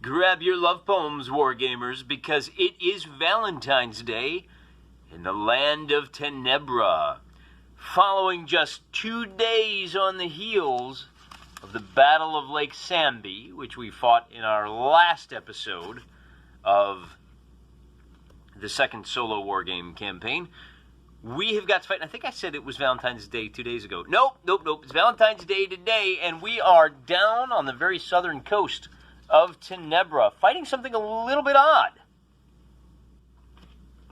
Grab your love poems, Wargamers, because it is Valentine's Day in the land of Tenebra. Following just 2 days on the heels of the Battle of Lake Sambi, which we fought in our last episode of the second solo wargame campaign, we have got to fight. I think I said it was Valentine's Day 2 days ago. Nope. It's Valentine's Day today, and we are down on the very southern coast of Tenebra, fighting something a little bit odd.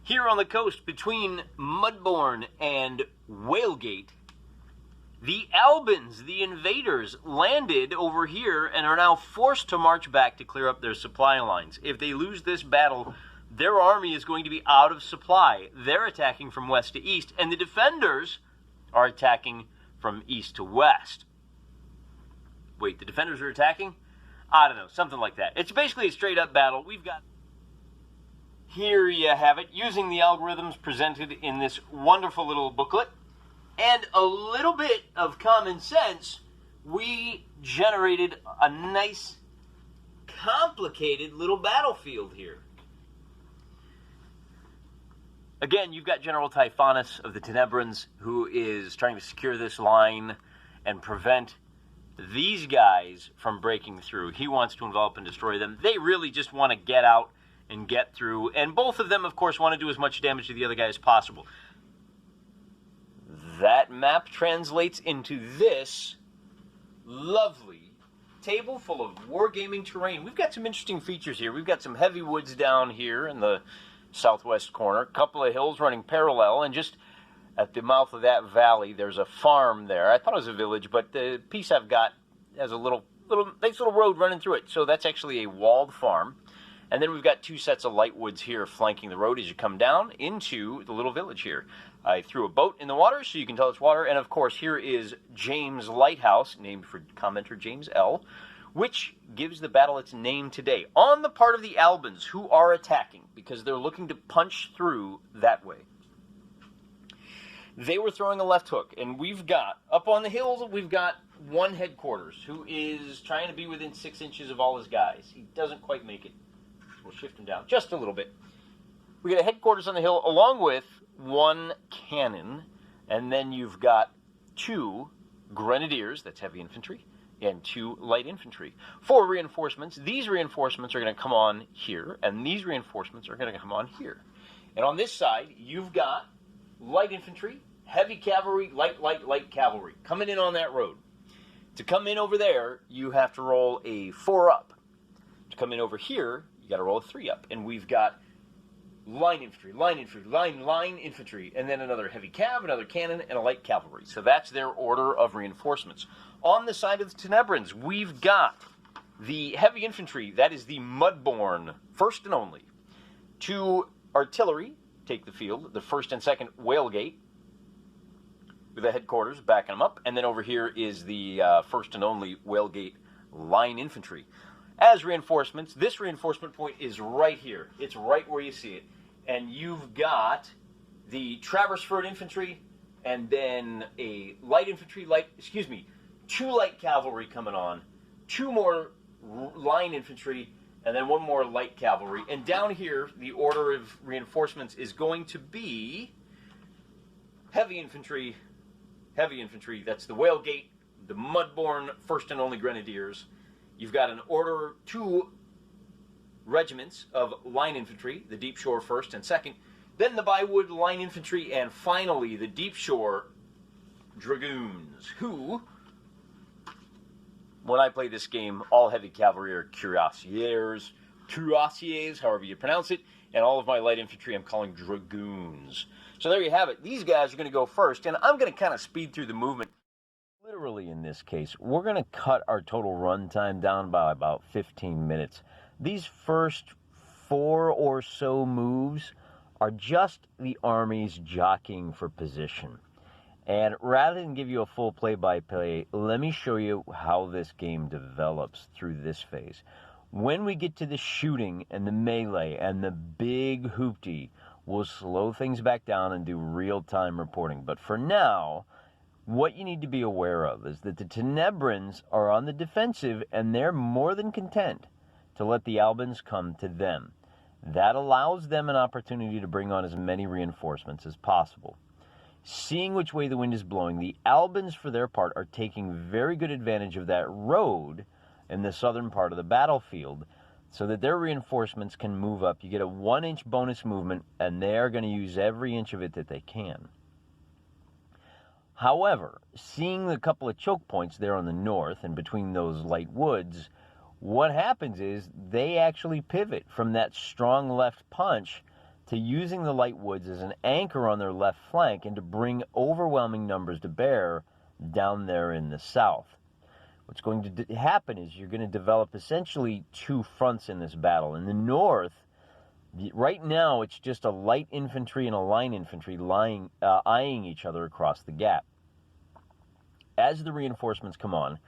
Here on the coast between Mudbourne and Whalegate, the Albans, the invaders, landed over here and are now forced to march back to clear up their supply lines. If they lose this battle, their army is going to be out of supply. They're attacking from west to east, and the defenders are attacking from east to west. Wait, the defenders are attacking? I don't know, something like that. It's basically a straight-up battle. We've got... Here you have it, using the algorithms presented in this wonderful little booklet, and a little bit of common sense, we generated a nice, complicated little battlefield here. Again, you've got General Typhonis of the Tenebrans, who is trying to secure this line and prevent these guys from breaking through. He wants to envelop and destroy them. They really just want to get out and get through. And both of them, of course, want to do as much damage to the other guy as possible. That map translates into this lovely table full of wargaming terrain. We've got some interesting features here. We've got some heavy woods down here in the southwest corner, a couple of hills running parallel, and just at the mouth of that valley, there's a farm there. I thought it was a village, but the piece I've got has a nice little road running through it. So that's actually a walled farm. And then we've got two sets of light woods here flanking the road as you come down into the little village here. I threw a boat in the water so you can tell it's water. And of course, here is James Lighthouse, named for commenter James L., which gives the battle its name today, on the part of the Albans, who are attacking because they're looking to punch through that way. They were throwing a left hook, and we've got, up on the hills, we've got one headquarters who is trying to be within 6 inches of all his guys. He doesn't quite make it. We'll shift him down just a little bit. We got a headquarters on the hill along with one cannon, and then you've got 2 grenadiers, that's heavy infantry, and 2 light infantry. 4 reinforcements. These reinforcements are going to come on here, and these reinforcements are going to come on here. And on this side, you've got light infantry, heavy cavalry, light cavalry coming in on that road. To come in over there, you have to roll a 4 up. To come in over here, you got to roll a 3 up. And we've got line infantry, line infantry, and then another heavy cav, another cannon, and a light cavalry. So that's their order of reinforcements. On the side of the Tenebrans, we've got the heavy infantry, that is the Mudbourne, first and only. 2 artillery take the field, the 1st and 2nd Whalegate, with the headquarters backing them up. And then over here is the 1st and only Whalegate line infantry. As reinforcements, this reinforcement point is right here. It's right where you see it. And you've got the Traversford infantry, and then a light infantry, 2 light cavalry coming on, 2 more line infantry, and then 1 more light cavalry. And down here, the order of reinforcements is going to be heavy infantry, that's the Whalegate, the Mudbourne, 1st and only Grenadiers. You've got an order, 2 regiments of line infantry, the Deep Shore 1st and 2nd, then the Bywood line infantry, and finally the Deep Shore Dragoons, who, when I play this game, all heavy cavalry are cuirassiers, however you pronounce it, and all of my light infantry I'm calling dragoons. So there you have it. These guys are going to go first, and I'm going to kind of speed through the movement. Literally, in this case, we're going to cut our total run time down by about 15 minutes. These first 4 or so moves are just the armies jockeying for position. And rather than give you a full play-by-play, let me show you how this game develops through this phase. When we get to the shooting and the melee and the big hoopty, we'll slow things back down and do real-time reporting. But for now, what you need to be aware of is that the Tenebrans are on the defensive, and they're more than content to let the Albans come to them. That allows them an opportunity to bring on as many reinforcements as possible. Seeing which way the wind is blowing, the Albans, for their part, are taking very good advantage of that road in the southern part of the battlefield so that their reinforcements can move up. You get a 1-inch bonus movement, and they're going to use every inch of it that they can. However, seeing the couple of choke points there on the north and between those light woods, what happens is they actually pivot from that strong left punch to using the light woods as an anchor on their left flank and to bring overwhelming numbers to bear down there in the south. What's going to happen is you're going to develop essentially two fronts in this battle. In the north, right now it's just a light infantry and a line infantry eyeing each other across the gap. As the reinforcements come on,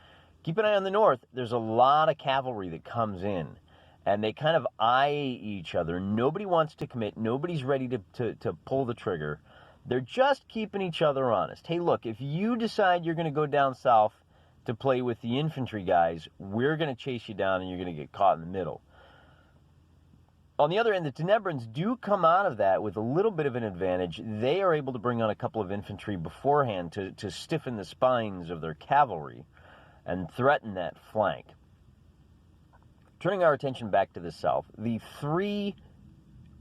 keep an eye on the north. There's a lot of cavalry that comes in, and they kind of eye each other. Nobody wants to commit. Nobody's ready to pull the trigger. They're just keeping each other honest. Hey, look, if you decide you're going to go down south to play with the infantry guys, we're going to chase you down and you're going to get caught in the middle. On the other end, the Tenebrans do come out of that with a little bit of an advantage. They are able to bring on a couple of infantry beforehand to stiffen the spines of their cavalry and threaten that flank. Turning our attention back to the south, the 3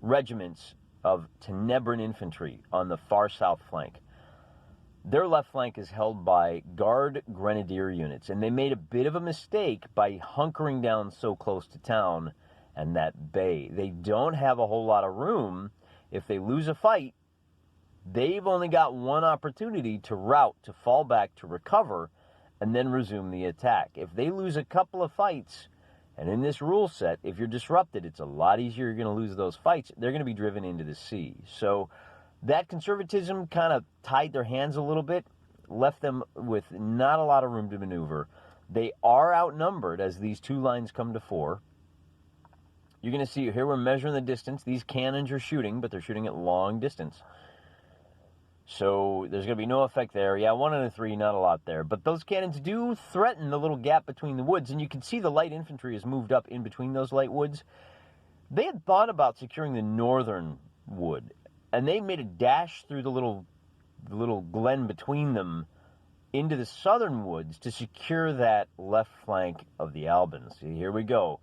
regiments of Tenebran infantry on the far south flank, their left flank is held by Guard Grenadier units, and they made a bit of a mistake by hunkering down so close to town and that bay. They don't have a whole lot of room. If they lose a fight, they've only got one opportunity to rout, to fall back, to recover, and then resume the attack. If they lose a couple of fights, and in this rule set, if you're disrupted, it's a lot easier. You're going to lose those fights. They're going to be driven into the sea. So that conservatism kind of tied their hands a little bit, left them with not a lot of room to maneuver. They are outnumbered as these two lines come to 4. You're going to see here we're measuring the distance. These cannons are shooting, but they're shooting at long distance. So there's going to be no effect there. Yeah, 1 and a 3, not a lot there. But those cannons do threaten the little gap between the woods, and you can see the light infantry has moved up in between those light woods. They had thought about securing the northern wood, and they made a dash through the little glen between them into the southern woods to secure that left flank of the Albans. See, here we go.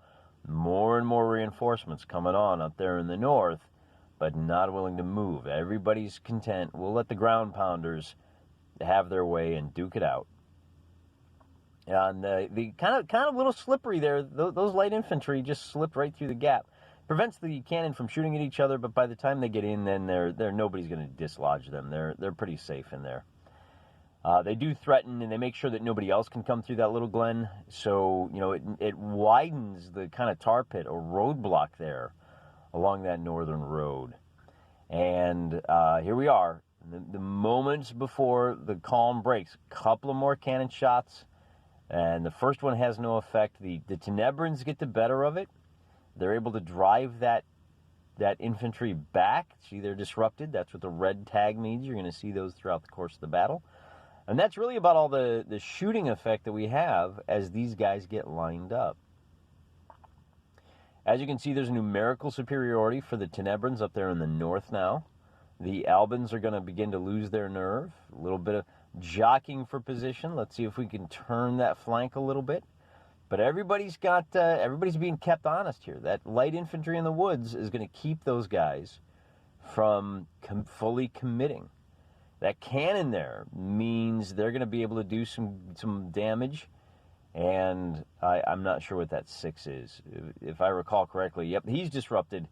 More and more reinforcements coming on up there in the north, but not willing to move. Everybody's content. We'll let the ground pounders have their way and duke it out. And the kind of little slippery there, those light infantry just slipped right through the gap. Prevents the cannon from shooting at each other, but by the time they get in, then nobody's going to dislodge them. They're pretty safe in there. They do threaten, and they make sure that nobody else can come through that little glen. So, it widens the kind of tar pit or roadblock there along that northern road. And here we are, the moments before the calm breaks. A couple of more cannon shots, and the first one has no effect. The Tenebrans get the better of it. They're able to drive that infantry back. See, they're disrupted. That's what the red tag means. You're going to see those throughout the course of the battle. And that's really about all the shooting effect that we have as these guys get lined up. As you can see, there's numerical superiority for the Tenebrans up there in the north now. The Albans are going to begin to lose their nerve. A little bit of jockeying for position. Let's see if we can turn that flank a little bit. But everybody's being kept honest here. That light infantry in the woods is going to keep those guys from fully committing. That cannon there means they're going to be able to do some damage. And I'm not sure what that 6 is. If I recall correctly, yep, he's disrupted,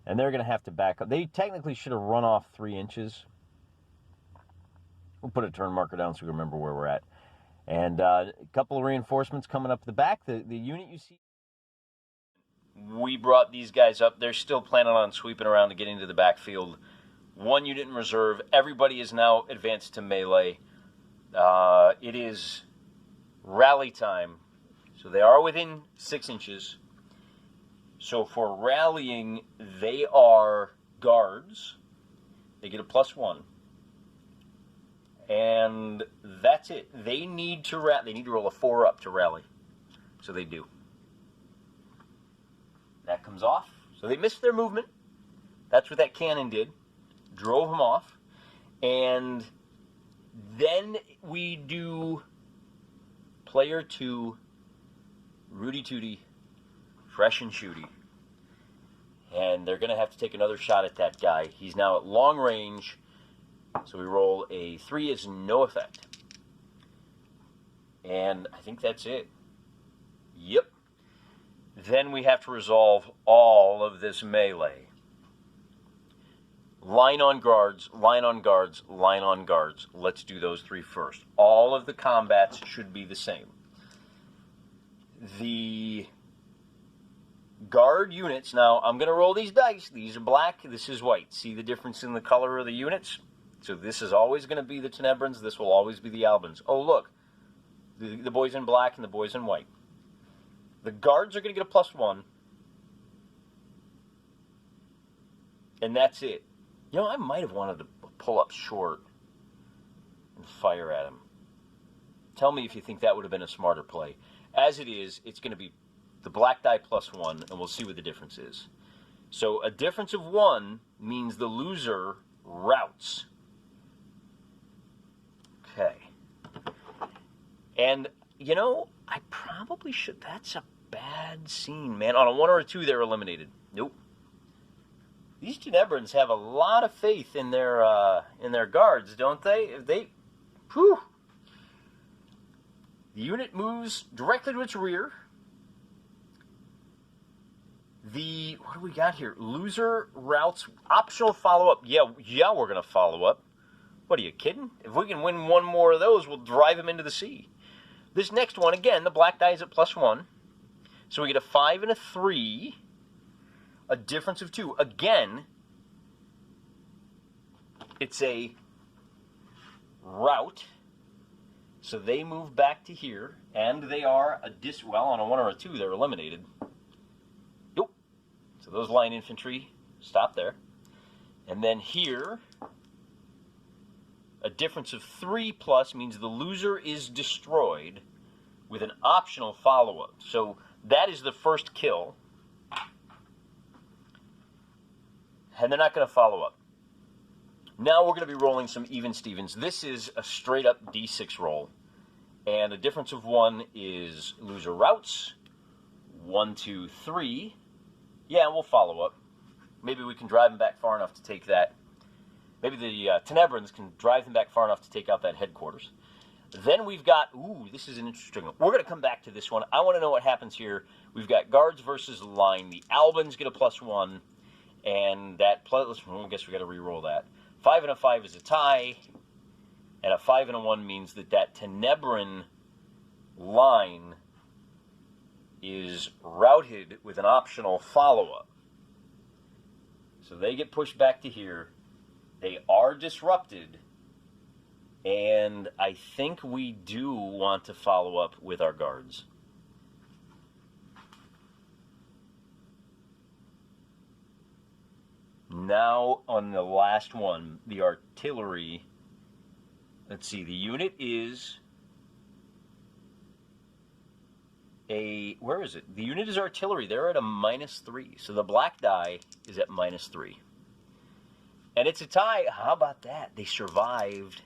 and they're going to have to back up. They technically should have run off 3 inches. We'll put a turn marker down so we remember where we're at. And a couple of reinforcements coming up the back. The unit you see, we brought these guys up. They're still planning on sweeping around to get into the backfield. 1 unit in reserve. Everybody is now advanced to melee. It is rally time. So they are within 6 inches. So for rallying, they are guards. They get a +1. And that's it. They need to roll a 4 up to rally. So they do. comes off. So they missed their movement. That's what that cannon did. Drove them off. And then we do player 2, Rudy Tooty, fresh and shooty. And they're going to have to take another shot at that guy. He's now at long range. So we roll a 3 is no effect. And I think that's it. Yep. Then we have to resolve all of this melee. Line on guards, line on guards, line on guards. Let's do those 3 first. All of the combats should be the same. The guard units, now I'm going to roll these dice. These are black, this is white. See the difference in the color of the units? So this is always going to be the Tenebrans, this will always be the Albans. Oh look, the boys in black and the boys in white. The guards are going to get a +1. And that's it. You know, I might have wanted to pull up short and fire at him. Tell me if you think that would have been a smarter play. As it is, it's going to be the black die +1, and we'll see what the difference is. So a difference of 1 means the loser routes. Okay. And, you know, I probably should... That's a bad scene, man. On a 1 or a 2, they're eliminated. Nope. These Tenebrans have a lot of faith in their guards, don't they? If they... Whew. The unit moves directly to its rear. What do we got here? Loser routes, optional follow-up. Yeah, we're going to follow up. What, are you kidding? If we can win 1 more of those, we'll drive him into the sea. This next one, again, the black die is at +1. So we get a 5 and a 3. A difference of 2. Again, it's a route. So they move back to here, and they are well, on a 1 or a 2, they're eliminated. Nope. So those line infantry stop there. And then here, a difference of 3+ means the loser is destroyed with an optional follow-up. So that is the first kill. And they're not going to follow up. Now we're going to be rolling some even Stevens. This is a straight-up D6 roll. And a difference of 1 is loser routes. 1, 2, 3. Yeah, we'll follow up. Maybe we can drive them back far enough to take that. Maybe the Tenebrans can drive them back far enough to take out that headquarters. Then we've got, this is an interesting one. We're going to come back to this one. I want to know what happens here. We've got guards versus line. The Albans get a +1. And that, I guess we got to re-roll that. 5 and a 5 is a tie. And a 5 and a 1 means that Tenebran line is routed with an optional follow-up. So they get pushed back to here. They are disrupted. And I think we do want to follow up with our guards. Now, on the last one, the artillery, let's see, the unit is where is it? The unit is artillery. They're at a -3. So the black die is at -3. And it's a tie. How about that? They survived.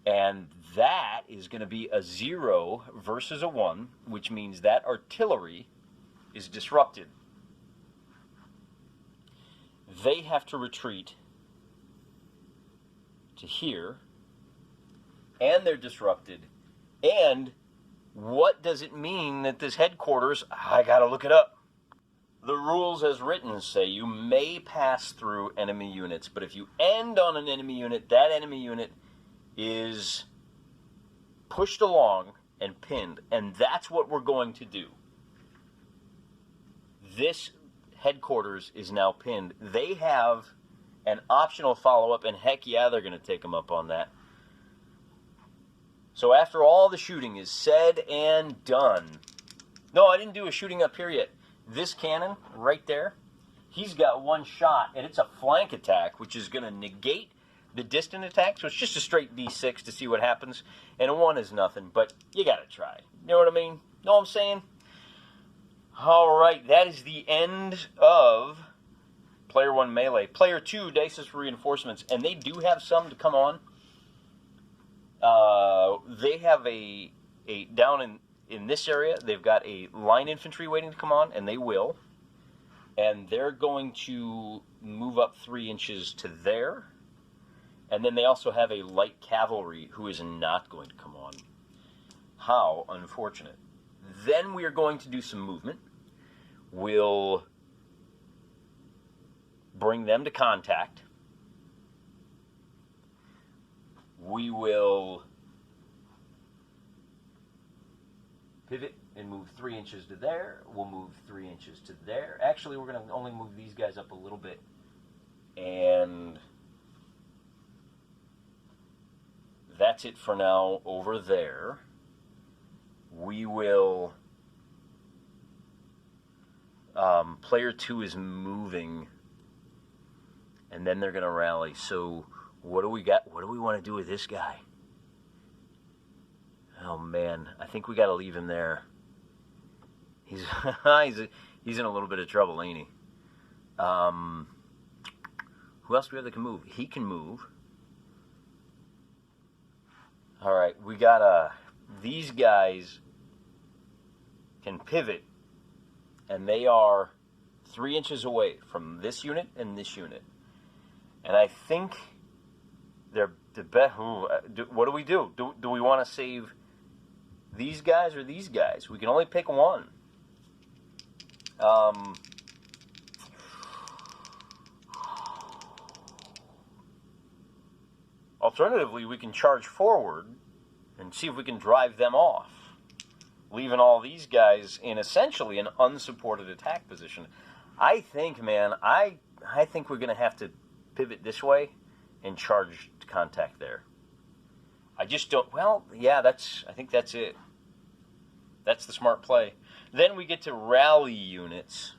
And that is going to be a 0 versus a 1, which means that artillery is disrupted. They have to retreat to here, and they're disrupted. And what does it mean that this headquarters, I gotta look it up. The rules as written say you may pass through enemy units, but if you end on an enemy unit, that enemy unit is pushed along and pinned, and that's what we're going to do. This headquarters is now pinned. They have an optional follow-up, and heck yeah, they're going to take them up on that. So after all the shooting is said and done, no, I didn't do a shooting up here yet. This cannon right there, he's got 1 shot, and it's a flank attack, which is going to negate the distant attack. So it's just a straight D6 to see what happens, and a 1 is nothing, but you got to try. You know what I mean? Know what I'm saying? All right, that is the end of Player 1 Melee. Player 2, Dice's Reinforcements, and they do have some to come on. They have a down in this area, they've got a line infantry waiting to come on, and they will. And they're going to move up 3 inches to there. And then they also have a light cavalry who is not going to come on. How unfortunate. Then we are going to do some movement. We'll bring them to contact. We will pivot and move 3 inches to there. We'll move 3 inches to there. Actually, we're going to only move these guys up a little bit. And that's it for now over there. We will... player 2 is moving, and then they're going to rally. So what do we got? What do we want to do with this guy? Oh, man. I think we got to leave him there. He's he's in a little bit of trouble, ain't he? Who else do we have that can move? He can move. All right, we got these guys can pivot, and they are 3 inches away from this unit and this unit. And I think they're the best. What do we do? Do we want to save these guys or these guys? We can only pick one. Alternatively, we can charge forward and see if we can drive them off, leaving all these guys in essentially an unsupported attack position. I think, man, I think we're going to have to pivot this way and charge to contact there. I just don't... Well, yeah, I think that's it. That's the smart play. Then we get to rally units.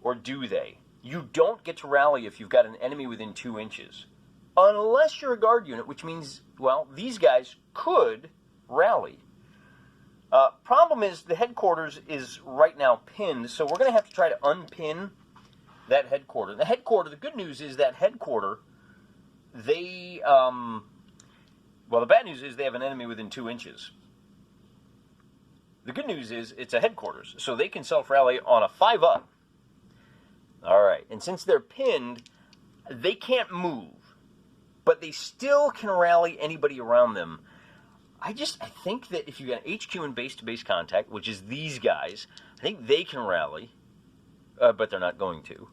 Or do they? You don't get to rally if you've got an enemy within 2 inches. Unless you're a guard unit, which means, well, these guys could rally. Problem is the headquarters is right now pinned, so we're going to have to try to unpin that headquarter. The headquarter, the good news is that headquarter, they, well, the bad news is they have an enemy within 2 inches. The good news is it's a headquarters, so they can self-rally on a 5-up. All right, and since they're pinned, they can't move, but they still can rally anybody around them. I think that if you got HQ and base-to-base contact, which is these guys, I think they can rally, but they're not going to.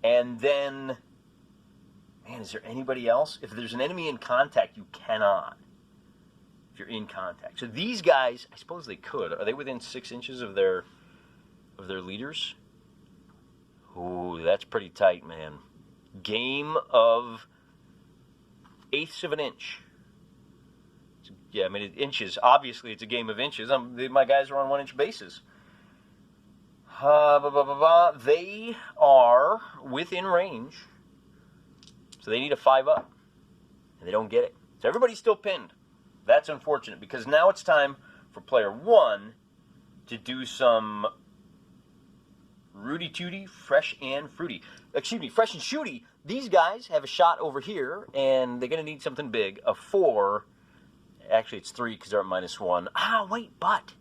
And then, man, is there anybody else? If there's an enemy in contact, you cannot. If you're in contact. So these guys, I suppose they could. Are they within 6 inches of their leaders? Ooh, that's pretty tight, man. Game of eighths of an inch. Yeah, I mean, inches. Obviously, it's a game of inches. My guys are on 1 inch bases. They are within range. So they need a 5-up. And they don't get it. So everybody's still pinned. That's unfortunate, because now it's time for player 1 to do some Rudy Tooty, fresh and fruity. Excuse me, fresh and shooty. These guys have a shot over here, and they're going to need something big. A 4. Actually, it's 3 because they're at -1. Ah, wait, but.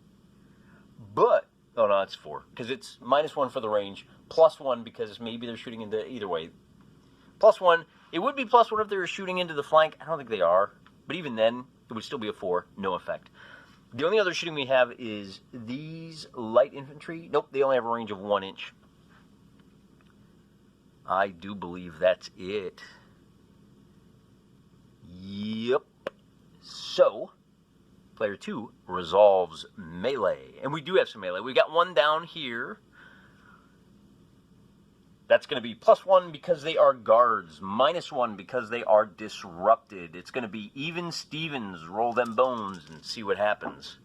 Oh, no, it's 4. Because it's -1 for the range, +1 because maybe they're shooting into either way. +1. It would be +1 if they were shooting into the flank. I don't think they are. But even then, it would still be a 4. No effect. The only other shooting we have is these light infantry. Nope, they only have a range of 1 inch. I do believe that's it. Yep. So, player 2 resolves melee. And we do have some melee. We got one down here. That's going to be +1 because they are guards. -1 because they are disrupted. It's going to be even Stevens. Roll them bones and see what happens.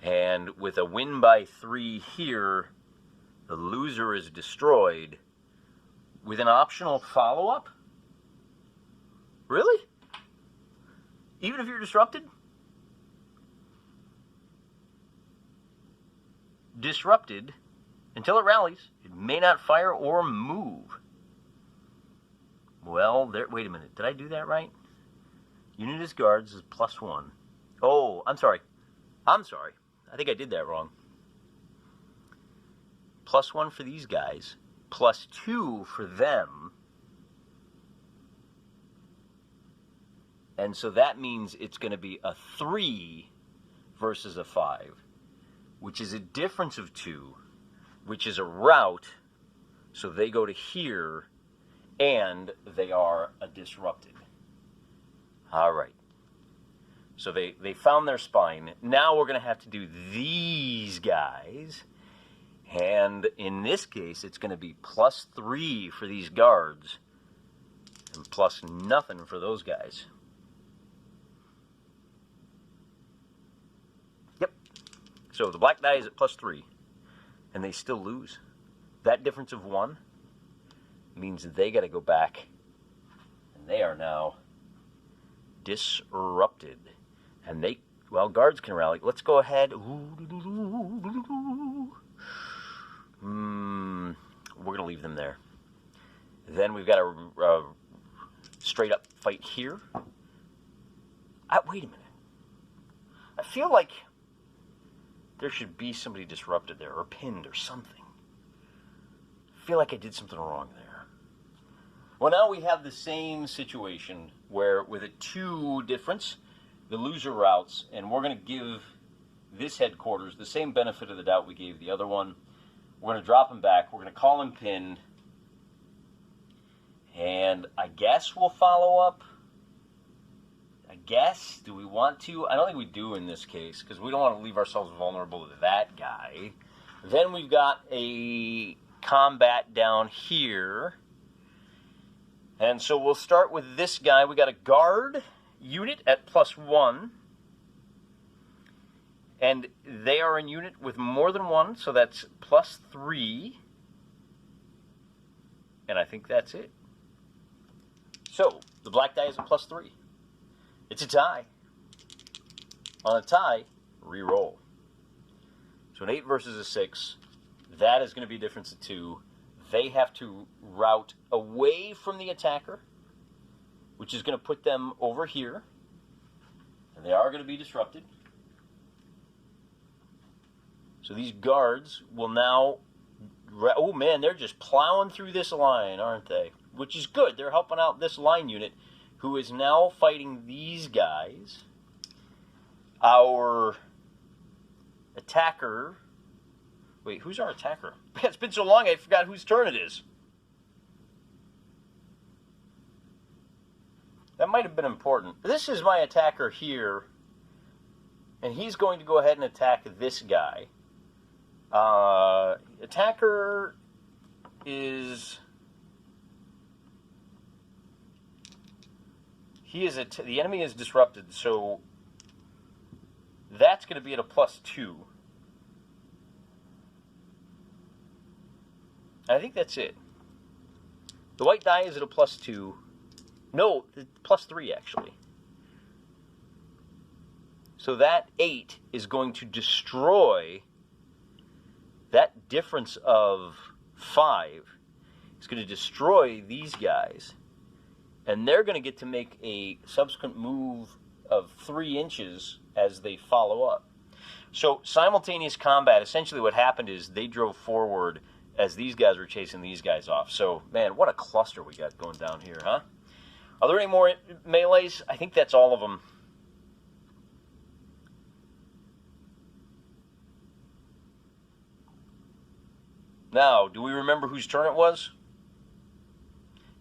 And with a win by 3 here, the loser is destroyed. With an optional follow-up? Really? Even if you're disrupted? disrupted until it rallies. It may not fire or move. Well, there. Wait a minute. Did I do that right? Unit as guards is +1. Oh, I'm sorry. I think I did that wrong. +1 for these guys, +2 for them. And so that means it's going to be a 3 versus a 5, which is a difference of 2, which is a rout. So they go to here, and they are a disrupted. All right. So they found their spine. Now we're going to have to do these guys. And in this case, it's going to be +3 for these guards and plus nothing for those guys. Yep. So the black die is at +3, and they still lose. That difference of 1 means that they got to go back, and they are now disrupted. And they, well, guards can rally. Let's go ahead. We're going to leave them there. Then we've got a straight up fight here. Wait a minute. I feel like there should be somebody disrupted there or pinned or something. I feel like I did something wrong there. Well, now we have the same situation where with a 2 difference, the loser routes, and we're going to give this headquarters the same benefit of the doubt we gave the other one. We're going to drop him back. We're going to call him pinned. And I guess we'll follow up. I guess. Do we want to? I don't think we do in this case, because we don't want to leave ourselves vulnerable to that guy. Then we've got a combat down here. And so we'll start with this guy. We got a guard unit at +1. And they are in unit with more than 1, so that's +3. And I think that's it. So, the black die is a +3. It's a tie. On a tie, re-roll. So an 8 versus a 6, that is going to be a difference of 2. They have to route away from the attacker, which is going to put them over here. And they are going to be disrupted. So these guards will now... Oh, man, they're just plowing through this line, aren't they? Which is good. They're helping out this line unit, who is now fighting these guys. Our attacker... Wait, who's our attacker? It's been so long I forgot whose turn it is. That might have been important. This is my attacker here, and he's going to go ahead and attack this guy. Attacker is... the enemy is disrupted, so that's going to be at a +2. I think that's it. The white die is at a +2. No, +3 actually. So that 8 is going to destroy that difference of 5. It's going to destroy these guys. And they're going to get to make a subsequent move of 3 inches as they follow up. So simultaneous combat, essentially what happened is they drove forward as these guys were chasing these guys off. So, man, what a cluster we got going down here, huh? Are there any more melees? I think that's all of them. Now, do we remember whose turn it was?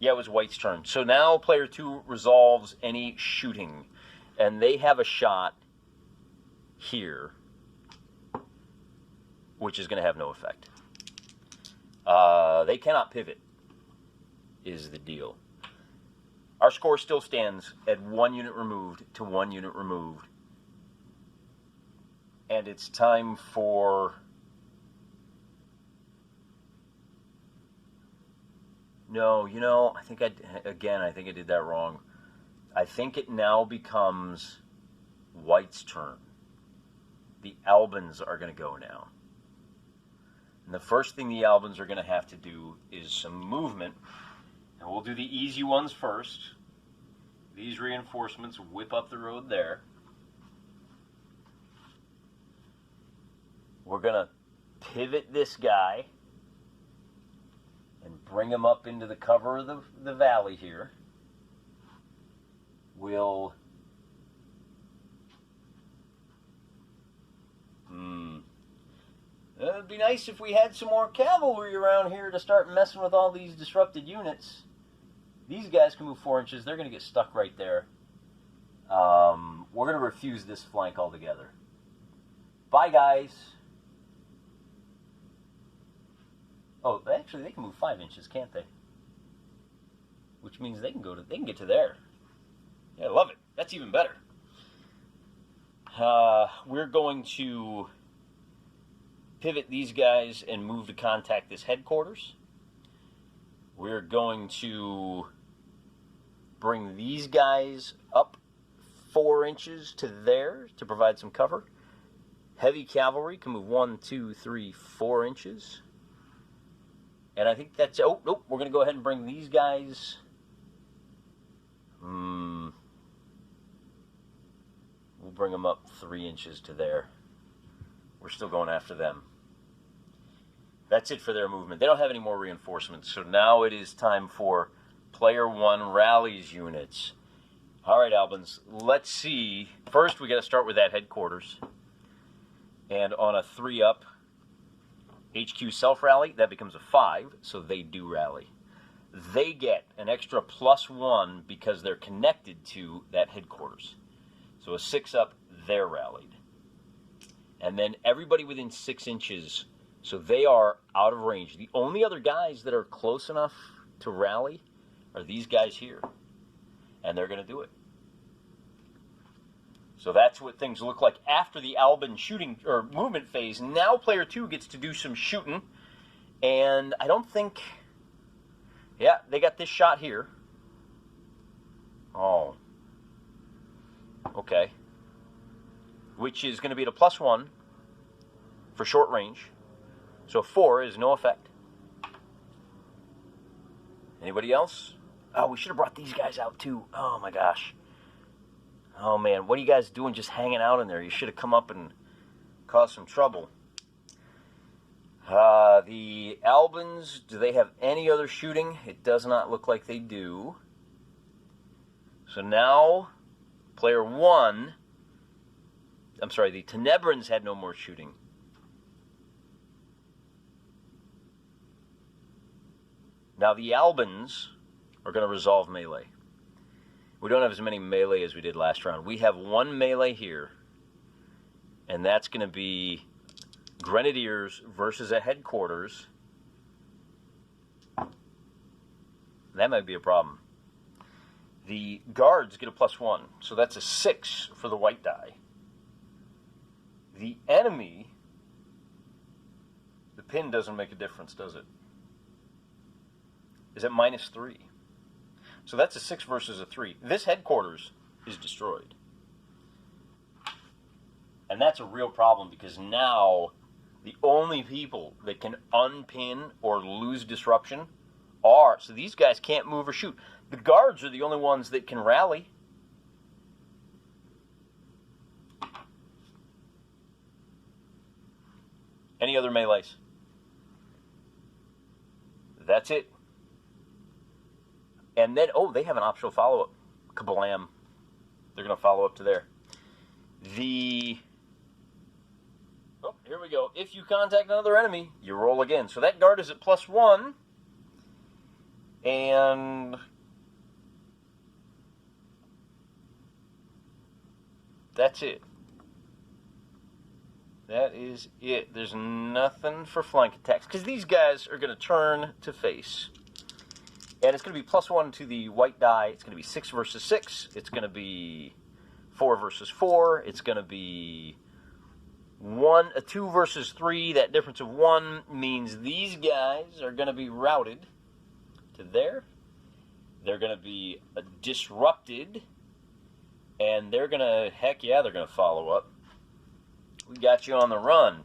Yeah, it was White's turn. So now player 2 resolves any shooting. And they have a shot here, which is going to have no effect. They cannot pivot, is the deal. Our score still stands at 1 unit removed to 1 unit removed. And it's time for... No, you know, I think I did that wrong. I think it now becomes White's turn. The Albans are going to go now. And the first thing the Albans are going to have to do is some movement. And we'll do the easy ones first. These reinforcements whip up the road there. We're going to pivot this guy and bring him up into the cover of the valley here. We'll... It'd be nice if we had some more cavalry around here to start messing with all these disrupted units. These guys can move 4 inches. They're going to get stuck right there. We're going to refuse this flank altogether. Bye, guys. Oh, actually, they can move 5 inches, can't they? Which means they can get to there. Yeah, I love it. That's even better. We're going to pivot these guys and move to contact this headquarters. We're going to bring these guys up 4 inches to there to provide some cover. Heavy cavalry can move 1, 2, 3, 4 inches. And I think that's... Oh, nope. We're going to go ahead and bring these guys... We'll bring them up 3 inches to there. We're still going after them. That's it for their movement. They don't have any more reinforcements. So now it is time for player 1 rallies units. All right, Albans. Let's see. First, we got to start with that headquarters. And on a 3-up HQ self-rally, that becomes a 5, so they do rally. They get an extra +1 because they're connected to that headquarters. So a 6-up, they're rallied. And then everybody within 6 inches, so they are out of range. The only other guys that are close enough to rally are these guys here. And they're going to do it. So that's what things look like after the Alban shooting or movement phase. Now player 2 gets to do some shooting. And I don't think... Yeah, they got this shot here. Oh. Okay. Which is going to be at a +1 for short range. So 4 is no effect. Anybody else? Oh, we should have brought these guys out too. Oh my gosh. Oh man, what are you guys doing just hanging out in there? You should have come up and caused some trouble. The Albans, do they have any other shooting? It does not look like they do. So now, player 1, I'm sorry, the Tenebrans had no more shooting. Now the Albans are going to resolve melee. We don't have as many melee as we did last round. We have 1 melee here, and that's going to be Grenadiers versus a headquarters. That might be a problem. The Guards get a +1, so that's a 6 for the white die. The enemy, the pin doesn't make a difference, does it? Is at -3. So that's a 6 versus a 3. This headquarters is destroyed. And that's a real problem because now the only people that can unpin or lose disruption are... So these guys can't move or shoot. The Guards are the only ones that can rally. Any other melees? That's it. And then, oh, they have an optional follow-up. Kablam. They're going to follow up to there. Oh, here we go. If you contact another enemy, you roll again. So that guard is at +1. And that's it. That is it. There's nothing for flank attacks. Because these guys are going to turn to face. And it's going to be +1 to the white die. It's going to be 6 versus 6. It's going to be 4 versus 4. It's going to be 2 versus 3. That difference of 1 means these guys are going to be routed to there. They're going to be disrupted. And they're going to, heck yeah, they're going to follow up. We got you on the run.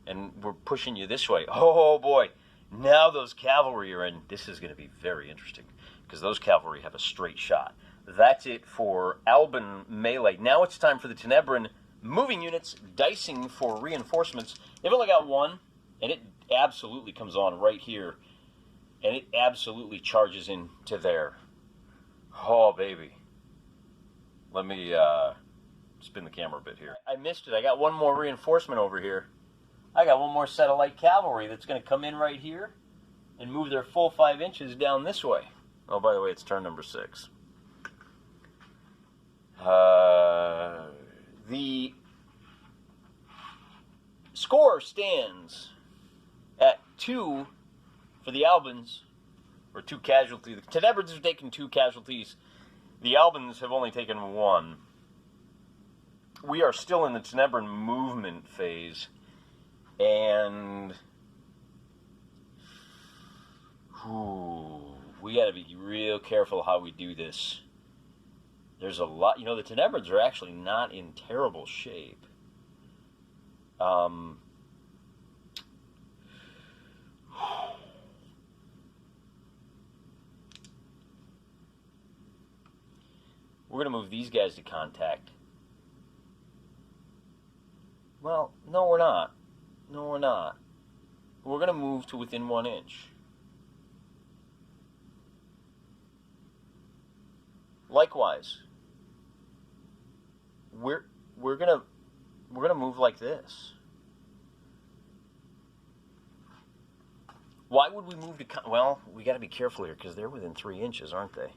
and we're pushing you this way. Oh boy, now those cavalry are in. This is going to be very interesting because those cavalry have a straight shot. That's it for Alban melee. Now it's time for the Tenebran moving units, dicing for reinforcements. They've only got one, and it absolutely comes on right here, and it absolutely charges into there. Oh, baby. Let me spin the camera a bit here. I missed it. I got one more reinforcement over here. I got one more set of light cavalry that's going to come in right here and move their full 5 inches down this way. Oh, by the way, it's turn number 6. The score stands at 2 for the Albans, or 2 casualties. The Tenebrans have taken 2 casualties. The Albans have only taken 1. We are still in the Tenebran movement phase, and we got to be real careful how we do this. There's a lot, the Tenebrans are actually not in terrible shape. We're going to move these guys to contact. Well, no, we're not. No, we're not. We're going to move to within 1 inch. Likewise, we're gonna move like this. Why would we move to? Well, we got to be careful here because they're within 3 inches, aren't they?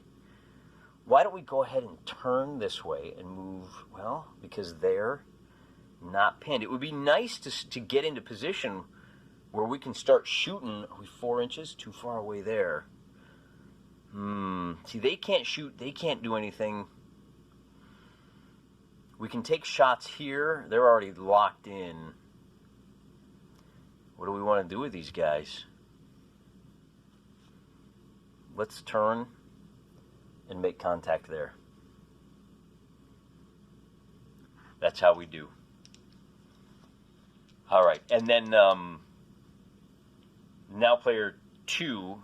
Why don't we go ahead and turn this way and move? Well, because they're not pinned. It would be nice to get into position where we can start shooting. Are we 4 inches? Too far away there. See, they can't shoot. They can't do anything. We can take shots here. They're already locked in. What do we want to do with these guys? Let's turn and make contact there. That's how we do. All right, and then now player 2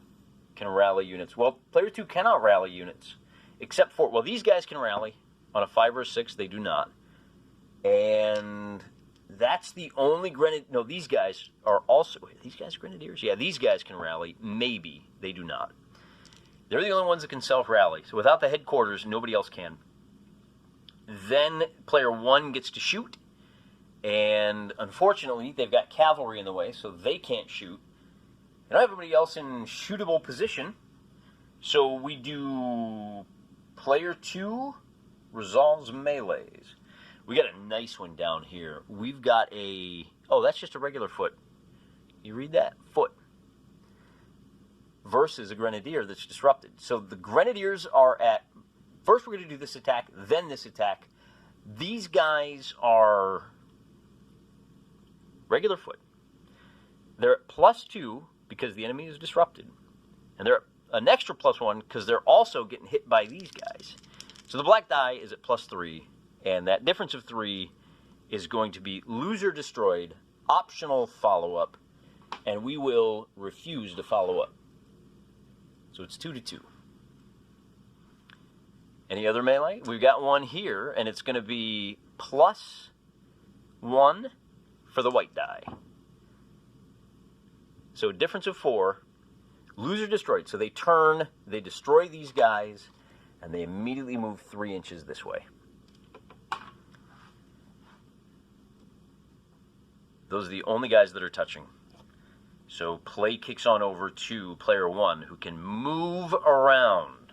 can rally units. Well, player 2 cannot rally units, except for, well, these guys can rally. On a 5 or a 6, they do not. And that's the only grenadier. No, these guys are also, these guys grenadiers? Yeah, these guys can rally. Maybe. They do not. They're the only ones that can self-rally. So without the headquarters, nobody else can. Then player 1 gets to shoot. And unfortunately, they've got cavalry in the way, so they can't shoot. And everybody else in shootable position. So we do player 2 resolves melees. We got a nice one down here. We've got a, oh, that's just a regular foot. You read that? Foot. Versus a grenadier that's disrupted. So the grenadiers are at, first we're going to do this attack, then this attack. These guys are regular foot. They're at +2 because the enemy is disrupted. And they're at an extra +1 because they're also getting hit by these guys. So the black die is at +3, and that difference of 3 is going to be loser destroyed, optional follow-up, and we will refuse to follow up. So it's 2-2. Any other melee? We've got one here, and it's going to be +1 for the white die. So difference of 4, loser destroyed. So they turn, they destroy these guys, and they immediately move 3 inches this way. Those are the only guys that are touching. So play kicks on over to player 1, who can move around.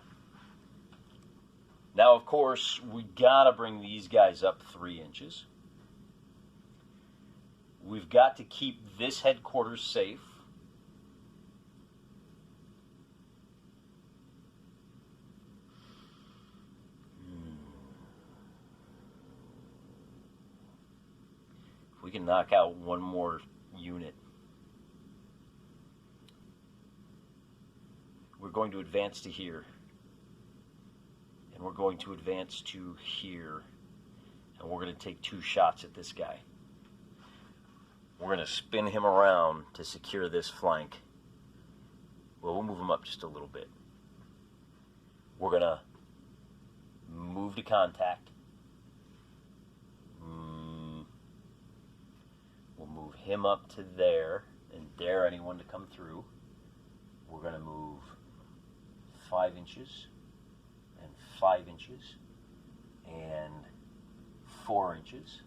Now, of course, we gotta bring these guys up 3 inches. We've got to keep this headquarters safe. We can knock out one more unit. We're going to advance to here. And we're going to advance to here. And we're going to take 2 shots at this guy. We're going to spin him around to secure this flank. Well, we'll move him up just a little bit. We're going to move to contact. We'll move him up to there and dare anyone to come through. We're going to move 5 inches and 5 inches and 4 inches.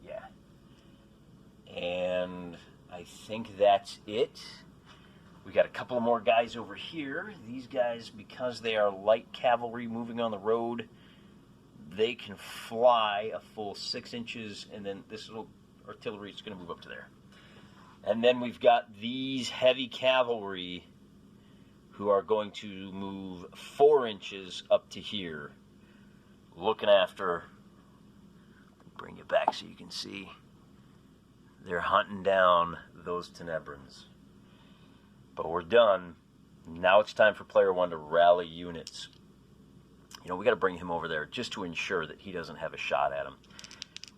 Yeah. And I think that's it. We got a couple of more guys over here. These guys, because they are light cavalry moving on the road, they can fly a full 6 inches, and then this little artillery is going to move up to there. And then we've got these heavy cavalry who are going to move 4 inches up to here, looking after. Bring you back so you can see. They're hunting down those Tenebrans. But we're done. Now it's time for player 1 to rally units. You know, we got to bring him over there just to ensure that he doesn't have a shot at him.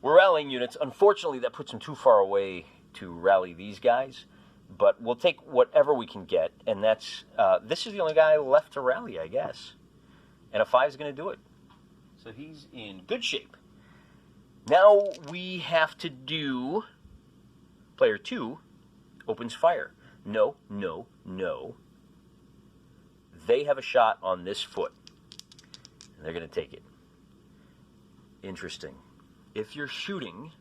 We're rallying units. Unfortunately, that puts him too far away to rally these guys. But we'll take whatever we can get. And that's, this is the only guy left to rally, I guess. And a 5 is going to do it. So he's in good shape. Now we have to do, player 2 opens fire. No, no, no. They have a shot on this foot. And they're going to take it. Interesting. If you're shooting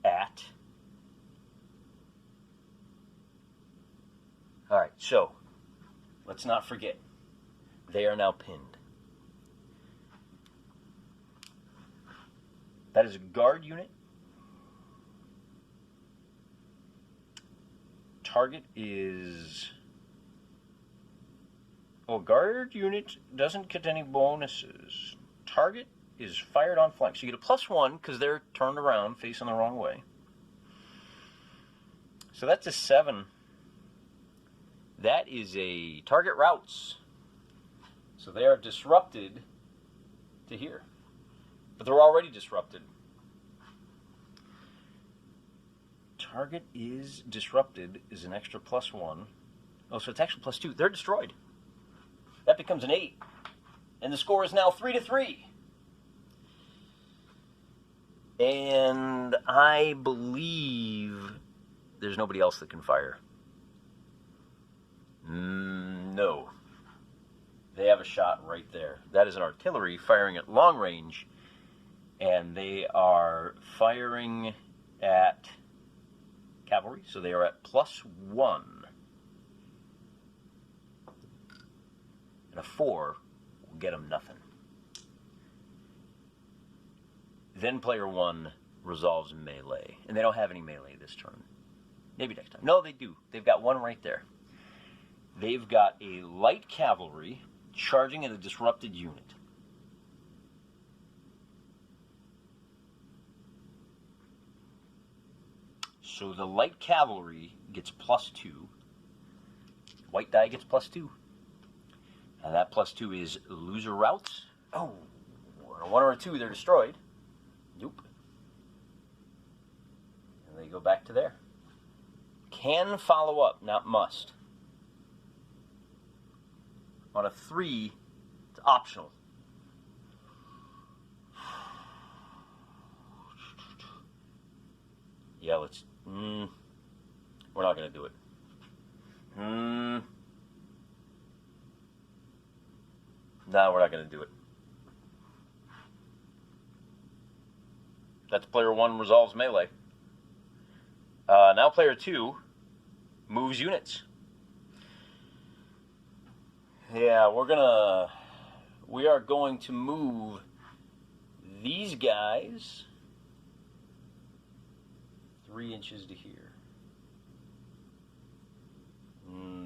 at... All right, so let's not forget. They are now pinned. That is a guard unit. Target is... Oh, guard unit doesn't get any bonuses. Target is fired on flank. So you get a +1 because they're turned around, facing the wrong way. So that's a 7. That is a target routes. So they are disrupted to here. But they're already disrupted. Target is disrupted is an extra +1. Oh, so it's actually +2. They're destroyed. That becomes an 8. And the score is now 3-3. And I believe there's nobody else that can fire. No. They have a shot right there. That is an artillery firing at long range. And they are firing at cavalry, so they are at +1. And a 4 will get them nothing. Then player 1 resolves melee. And they don't have any melee this turn. Maybe next time. No, they do. They've got one right there. They've got a light cavalry charging at a disrupted unit. So the light cavalry gets +2. White die gets +2. And that +2 is loser routes. Oh, on a 1 or a 2, they're destroyed. Nope. And they go back to there. Can follow up, not must. On a 3, it's optional. Yeah, let's... we're not going to do it. No, we're not going to do it. That's player 1 resolves melee. Now player 2 moves units. Yeah, we are going to move these guys 3 inches to here.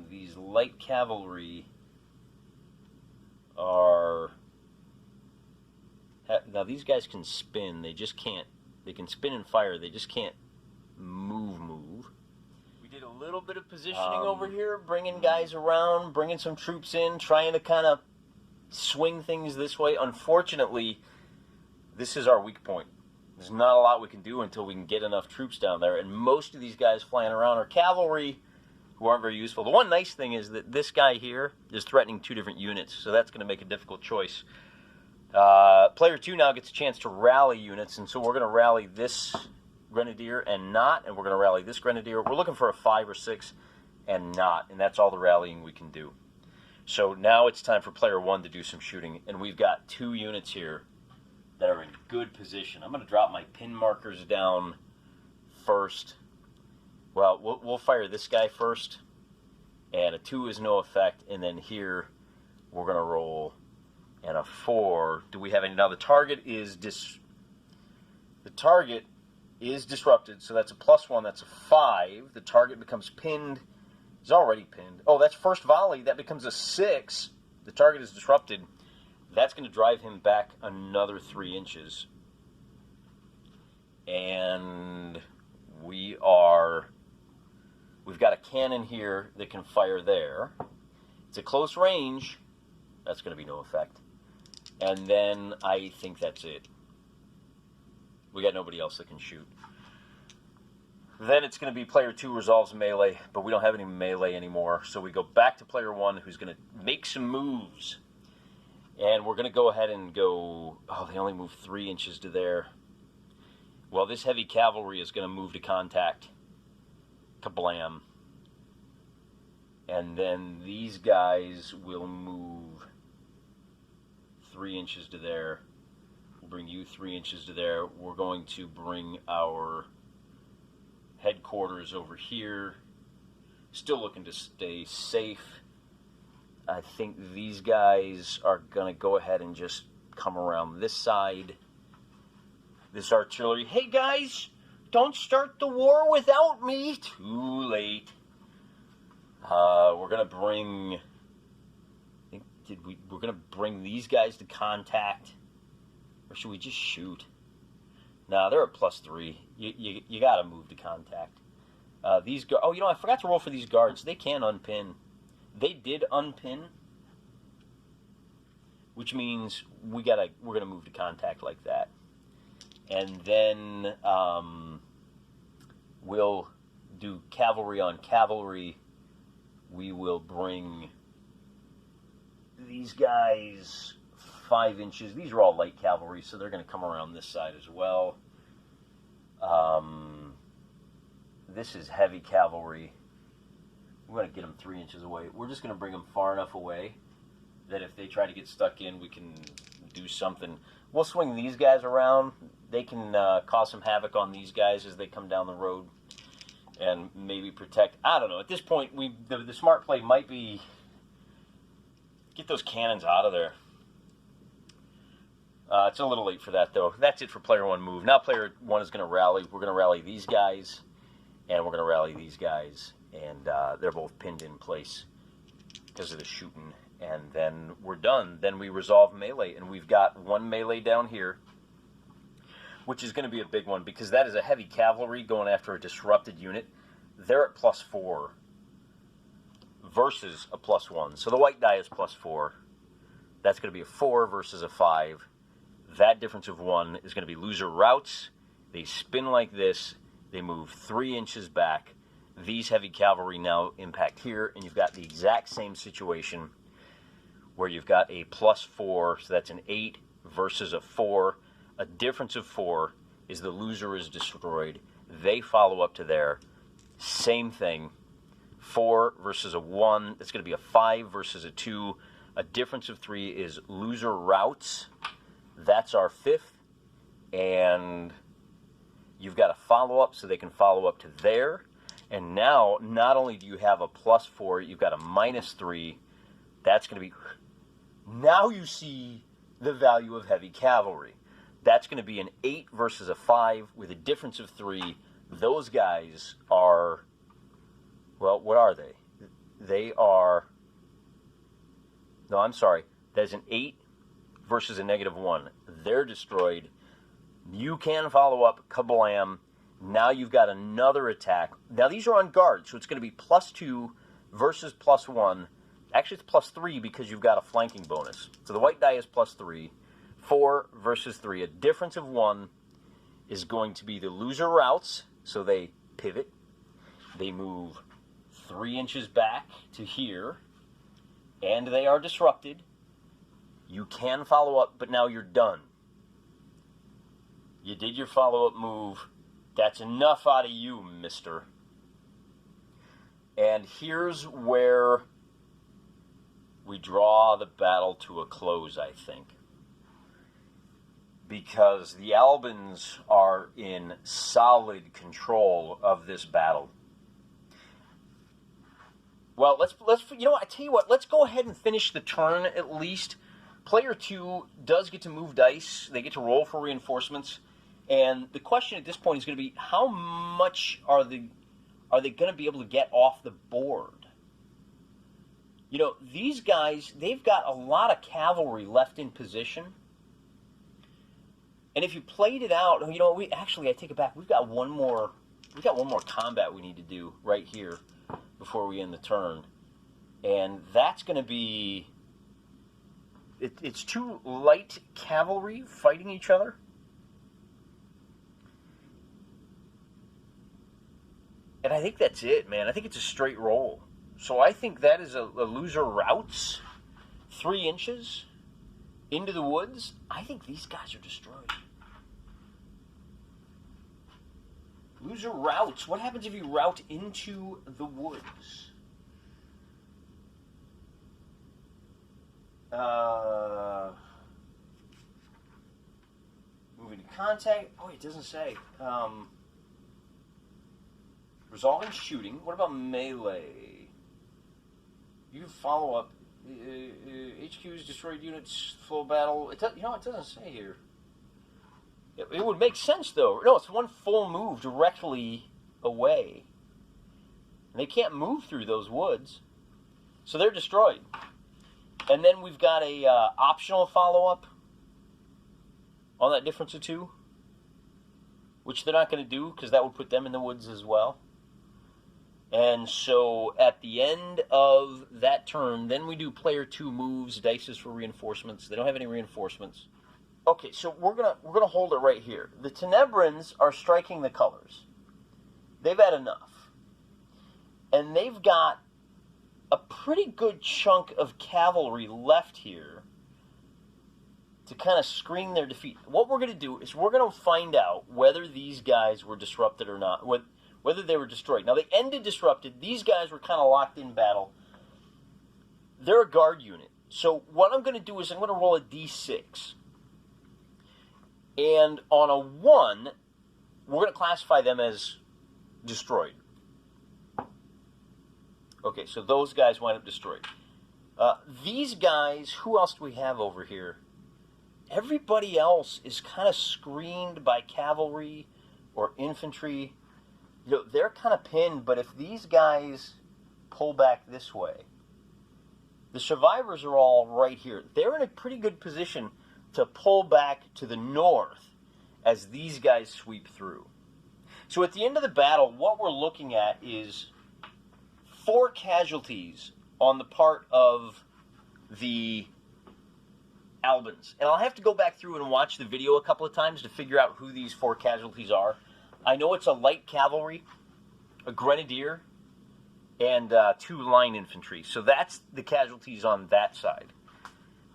These light cavalry are... Now these guys can spin, they just can't... They can spin and fire, they just can't move. We did a little bit of positioning over here, bringing guys around, bringing some troops in, trying to kind of swing things this way. Unfortunately, this is our weak point. There's not a lot we can do until we can get enough troops down there, and most of these guys flying around are cavalry who aren't very useful. The one nice thing is that this guy here is threatening 2 different units, so that's going to make a difficult choice. Player 2 now gets a chance to rally units, and so we're going to rally this Grenadier and not, and we're going to rally this Grenadier. We're looking for a 5 or 6 and not, and that's all the rallying we can do. So now it's time for player 1 to do some shooting, and we've got 2 units here that are in good position. I'm going to drop my pin markers down first. Well, we'll fire this guy first, and a 2 is no effect, and then here we're going to roll, and a 4. Do we have any? Now the target is disrupted, so that's a +1. That's a 5. The target becomes pinned. He's already pinned. Oh, that's first volley. That becomes a 6. The target is disrupted. That's going to drive him back another 3 inches. And we've got a cannon here that can fire there. It's a close range. That's going to be no effect. And then I think that's it. We got nobody else that can shoot. Then it's going to be player 2 resolves melee, but we don't have any melee anymore. So we go back to player 1, who's going to make some moves. And we're going to go ahead and go... Oh, they only move 3 inches to there. Well, this heavy cavalry is going to move to contact. Kablam. And then these guys will move 3 inches to there. We'll bring you 3 inches to there. We're going to bring our headquarters over here. Still looking to stay safe. I think these guys are going to go ahead and just come around this side. This artillery. Hey guys, don't start the war without me. Too late. We're going to bring... We're going to bring these guys to contact. Or should we just shoot? No, they're at +3. You got to move to contact. These guards... Oh, I forgot to roll for these guards. They can unpin. They did unpin, which means we're gonna move to contact like that, and then we'll do cavalry on cavalry. We will bring these guys 5 inches. These are all light cavalry, so they're going to come around this side as well. This is heavy cavalry. We're going to get them 3 inches away. We're just going to bring them far enough away that if they try to get stuck in, we can do something. We'll swing these guys around. They can cause some havoc on these guys as they come down the road and maybe protect. I don't know. At this point, the smart play might be get those cannons out of there. It's a little late for that, though. That's it for player 1 move. Now player 1 is going to rally. We're going to rally these guys, and we're going to rally these guys. And they're both pinned in place because of the shooting. And then we're done. Then we resolve melee. And we've got 1 melee down here, which is going to be a big one because that is a heavy cavalry going after a disrupted unit. They're at +4 versus a +1. So the white die is +4. That's going to be a 4 versus a 5. That difference of 1 is going to be loser routes. They spin like this. They move 3 inches back. These heavy cavalry now impact here, and you've got the exact same situation where you've got a +4, so that's an 8 versus a 4. A difference of 4 is the loser is destroyed. They follow up to there. Same thing. 4 versus a 1. That's going to be a 5 versus a 2. A difference of 3 is loser routes. That's our 5th. And you've got a follow-up, so they can follow up to there. And now, not only do you have a +4, you've got a -3. That's going to be... Now you see the value of heavy cavalry. That's going to be an 8 versus a 5 with a difference of 3. Those guys are... Well, what are they? They are... No, I'm sorry. That's an 8 versus a -1. They're destroyed. You can follow up. Kablam. Now you've got another attack. Now these are on guard, so it's going to be +2 versus +1. Actually, it's +3 because you've got a flanking bonus. So the white die is +3. 4 versus 3. A difference of 1 is going to be the loser routes, so they pivot. They move 3 inches back to here, and they are disrupted. You can follow up, but now you're done. You did your follow-up move. That's enough out of you, mister. And here's where we draw the battle to a close, I think. Because the Albans are in solid control of this battle. Well, let's you know what, I tell you what, let's go ahead and finish the turn at least. Player 2 does get to move dice. They get to roll for reinforcements. And the question at this point is going to be, how much are they going to be able to get off the board? You know, these guys, they've got a lot of cavalry left in position. And if you played it out, you know, I take it back. We've got one more combat we need to do right here before we end the turn. And that's going to be, it's 2 light cavalry fighting each other. And I think that's it, man. I think it's a straight roll. So I think that is a loser routes 3 inches into the woods. I think these guys are destroyed. Loser routes. What happens if you route into the woods? Moving to contact. Oh, it doesn't say. Resolving shooting. What about melee? You follow up. HQ's destroyed units, full battle. It doesn't say here. It would make sense, though. No, it's 1 full move directly away. And they can't move through those woods. So they're destroyed. And then we've got a optional follow-up on that difference of 2. Which they're not going to do, because that would put them in the woods as well. And so at the end of that turn, then we do player 2 moves, dices for reinforcements. They don't have any reinforcements. Okay, so we're gonna hold it right here. The Tenebrins are striking the colors. They've had enough. And they've got a pretty good chunk of cavalry left here to kind of screen their defeat. What we're going to do is we're going to find out whether these guys were disrupted or not, whether they were destroyed. Now, they ended disrupted. These guys were kind of locked in battle. They're a guard unit. So what I'm going to do is I'm going to roll a d6. And on a 1, we're going to classify them as destroyed. Okay, so those guys wind up destroyed. These guys, who else do we have over here? Everybody else is kind of screened by cavalry or infantry. You know, they're kind of pinned, but if these guys pull back this way, the survivors are all right here. They're in a pretty good position to pull back to the north as these guys sweep through. So at the end of the battle, what we're looking at is 4 casualties on the part of the Albans. And I'll have to go back through and watch the video a couple of times to figure out who these 4 casualties are. I know it's a light cavalry, a grenadier, and 2 line infantry. So that's the casualties on that side.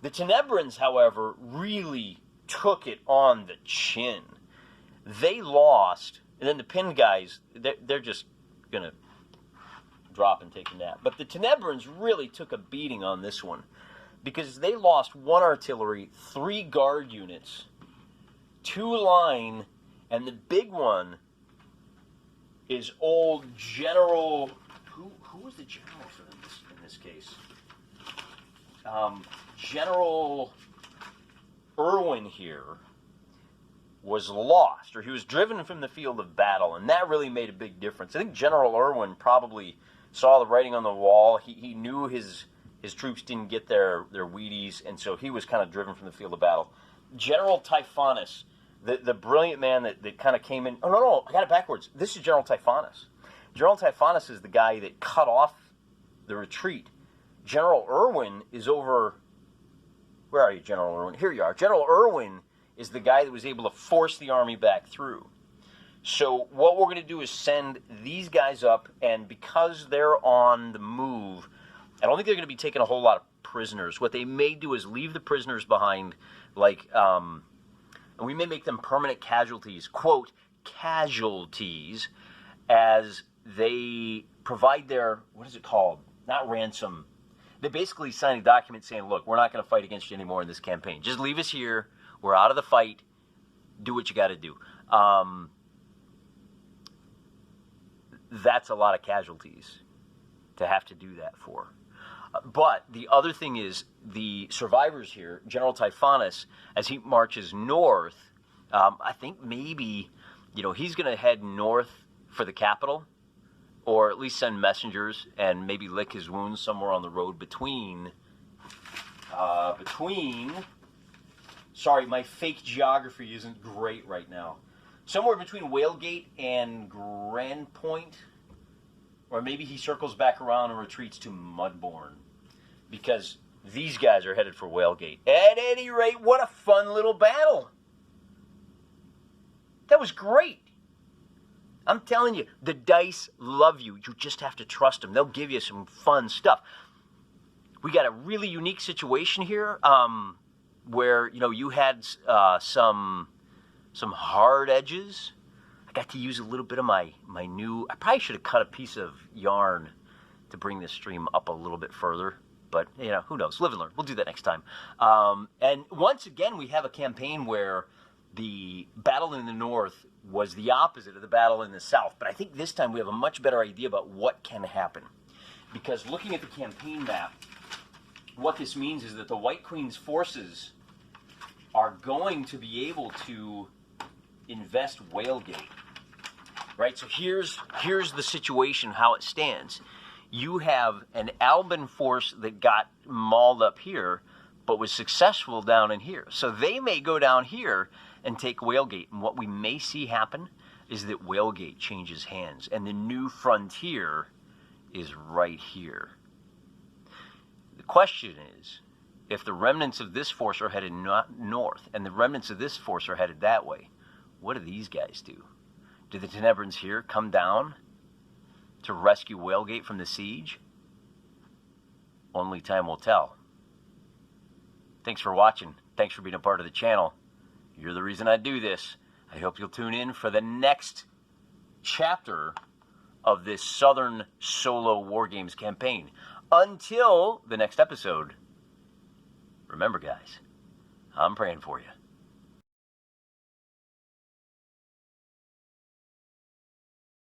The Tenebrins, however, really took it on the chin. They lost, and then the pinned guys, they're just going to drop and take a nap. But the Tenebrins really took a beating on this one because they lost 1 artillery, 3 guard units, 2 line, and the big one is old General... Who was the general for them in this case? General Irwin here was lost, or he was driven from the field of battle, and that really made a big difference. I think General Irwin probably saw the writing on the wall. He knew his troops didn't get their Wheaties, and so he was kind of driven from the field of battle. General Typhonis, the brilliant man that kind of came in... Oh, no, I got it backwards. This is General Typhonis. General Typhonis is the guy that cut off the retreat. General Irwin is over... Where are you, General Irwin? Here you are. General Irwin is the guy that was able to force the army back through. So what we're going to do is send these guys up, and because they're on the move, I don't think they're going to be taking a whole lot of prisoners. What they may do is leave the prisoners behind, and we may make them permanent casualties, quote, casualties, as they provide their, what is it called? Not ransom. They basically sign a document saying, look, we're not going to fight against you anymore in this campaign. Just leave us here. We're out of the fight. Do what you got to do. That's a lot of casualties to have to do that for. But the other thing is the survivors here, General Typhonis, as he marches north, I think maybe, he's going to head north for the capital, or at least send messengers and maybe lick his wounds somewhere on the road between, sorry, my fake geography isn't great right now. Somewhere between Whalegate and Grand Point, or maybe he circles back around and retreats to Mudbourne, because these guys are headed for Whalegate. At any rate, what a fun little battle. That was great. I'm telling you, the dice love you. You just have to trust them. They'll give you some fun stuff. We got a really unique situation here where, you had some hard edges. I got to use a little bit of my new... I probably should have cut a piece of yarn to bring this stream up a little bit further. But, who knows? Live and learn. We'll do that next time. And once again, we have a campaign where the battle in the north was the opposite of the battle in the south. But I think this time we have a much better idea about what can happen. Because looking at the campaign map, what this means is that the White Queen's forces are going to be able to invest Whalegate. Right? So here's the situation, how it stands. You have an Alban force that got mauled up here, but was successful down in here. So they may go down here and take Whalegate. And what we may see happen is that Whalegate changes hands. And the new frontier is right here. The question is, if the remnants of this force are headed north and the remnants of this force are headed that way, what do these guys do? Do the Tenebrans here come down to rescue Whalegate from the siege? Only time will tell. Thanks for watching. Thanks for being a part of the channel. You're the reason I do this. I hope you'll tune in for the next chapter of this Southern solo Wargames campaign. Until the next episode, remember guys, I'm praying for you.